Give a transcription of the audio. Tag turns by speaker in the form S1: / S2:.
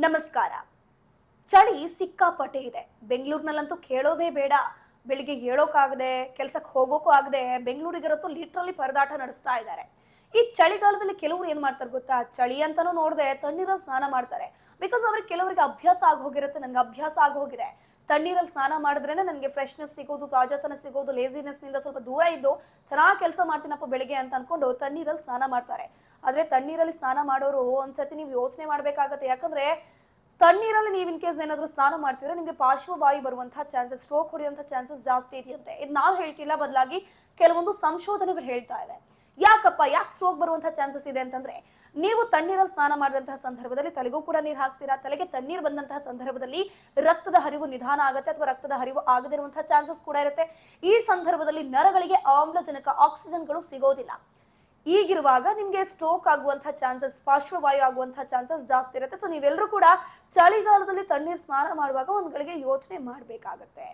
S1: ನಮಸ್ಕಾರ. ಚಳಿ ಸಿಕ್ಕಾಪಟ್ಟೆ ಇದೆ. ಬೆಂಗಳೂರಿನಲ್ಲಂತೂ ಕೇಳೋದೇ ಬೇಡ. ಬೆಳಿಗ್ಗೆ ಏಳೋಕ್ಕಾಗದೆ, ಕೆಲಸಕ್ಕೆ ಹೋಗೋಕ್ಕೂ ಆಗದೆ ಬೆಂಗಳೂರಿಗರಂತೂ ಲಿಟ್ರಲಿ ಪರದಾಟ ನಡೆಸ್ತಾ ಇದ್ದಾರೆ. ಈ ಚಳಿಗಾಲದಲ್ಲಿ ಕೆಲವರು ಏನ್ ಮಾಡ್ತಾರೆ ಗೊತ್ತಾ? ಚಳಿ ಅಂತಾನೂ ನೋಡದೆ ತಣ್ಣೀರಲ್ಲಿ ಸ್ನಾನ ಮಾಡ್ತಾರೆ. ಬಿಕಾಸ್ ಅವ್ರಿಗೆ ಕೆಲವರಿಗೆ ಅಭ್ಯಾಸ ಆಗಿ ಹೋಗಿರುತ್ತೆ. ನನಗೆ ಅಭ್ಯಾಸ ಆಗಿ ಹೋಗಿದೆ. ತಣ್ಣೀರಲ್ಲಿ ಸ್ನಾನ ಮಾಡಿದ್ರೇನೆ ನನಗೆ ಫ್ರೆಶ್ನೆಸ್ ಸಿಗೋದು, ತಾಜಾತನ ಸಿಗೋದು, ಲೇಸಿನೆಸ್ ನಿಂದ ಸ್ವಲ್ಪ ದೂರ ಇದ್ದು ಚೆನ್ನಾಗಿ ಕೆಲಸ ಮಾಡ್ತೀನಪ್ಪ ಬೆಳಿಗ್ಗೆ ಅಂತ ಅನ್ಕೊಂಡು ತಣ್ಣೀರಲ್ಲಿ ಸ್ನಾನ ಮಾಡ್ತಾರೆ. ಆದ್ರೆ ತಣ್ಣೀರಲ್ಲಿ ಸ್ನಾನ ಮಾಡೋರು ಒಂದ್ಸತಿ ನೀವು ಯೋಚನೆ ಮಾಡ್ಬೇಕಾಗತ್ತೆ. ಯಾಕಂದ್ರೆ ತಣ್ಣೀರಲ್ಲಿ ನೀವು ಇನ್ ಕೇಸ್ ಏನಾದರೂ ಸ್ನಾನ ಮಾಡ್ತಿದ್ರೆ ನಿಮಗೆ ಪಾರ್ಶ್ವವಾಯು ಬರುವಂತಹ ಚಾನ್ಸಸ್, ಸ್ಟ್ರೋಕ್ ಹೊಡೆಯುವಂತಹ ಚಾನ್ಸಸ್ ಜಾಸ್ತಿ ಇದೆಯಂತೆ. ಇದು ನಾವು ಹೇಳ್ತಿಲ್ಲ, ಬದಲಾಗಿ ಕೆಲವೊಂದು ಸಂಶೋಧನೆಗಳು ಹೇಳ್ತಾ ಇದೆ. ಯಾಕೆ ಸ್ಟ್ರೋಕ್ ಬರುವಂತಹ ಚಾನ್ಸಸ್ ಇದೆ ಅಂತಂದ್ರೆ, ನೀವು ತಣ್ಣೀರಲ್ಲಿ ಸ್ನಾನ ಮಾಡಿದಂತಹ ಸಂದರ್ಭದಲ್ಲಿ ತಲೆಗೂ ಕೂಡ ನೀರು ಹಾಕ್ತೀರಾ. ತಲೆಗೆ ತಣ್ಣೀರು ಬಂದಂತಹ ಸಂದರ್ಭದಲ್ಲಿ ರಕ್ತದ ಹರಿವು ನಿಧಾನ ಆಗುತ್ತೆ ಅಥವಾ ರಕ್ತದ ಹರಿವು ಆಗದಿರುವಂತಹ ಚಾನ್ಸಸ್ ಕೂಡ ಇರುತ್ತೆ. ಈ ಸಂದರ್ಭದಲ್ಲಿ ನರಗಳಿಗೆ ಆಮ್ಲಜನಕ, ಆಕ್ಸಿಜನ್ಗಳು ಸಿಗೋದಿಲ್ಲ. ಈಗಿರುವಾಗ ನಿಮಗೆ ಸ್ಟ್ರೋಕ್ ಆಗುವಂತಹ ಚಾನ್ಸಸ್, ಪಾರ್ಶ್ವವಾಯು ಆಗುವಂತಹ ಚಾನ್ಸಸ್ ಜಾಸ್ತಿ ಇರುತ್ತೆ. ಸೊ ನೀವೆಲ್ಲರೂ ಕೂಡ ಚಳಿಗಾಲದಲ್ಲಿ ತಣ್ಣೀರು ಸ್ನಾನ ಮಾಡುವಾಗ ಒಂದ್ ಗಳಿಗೆ ಯೋಚನೆ ಮಾಡಬೇಕಾಗತ್ತೆ.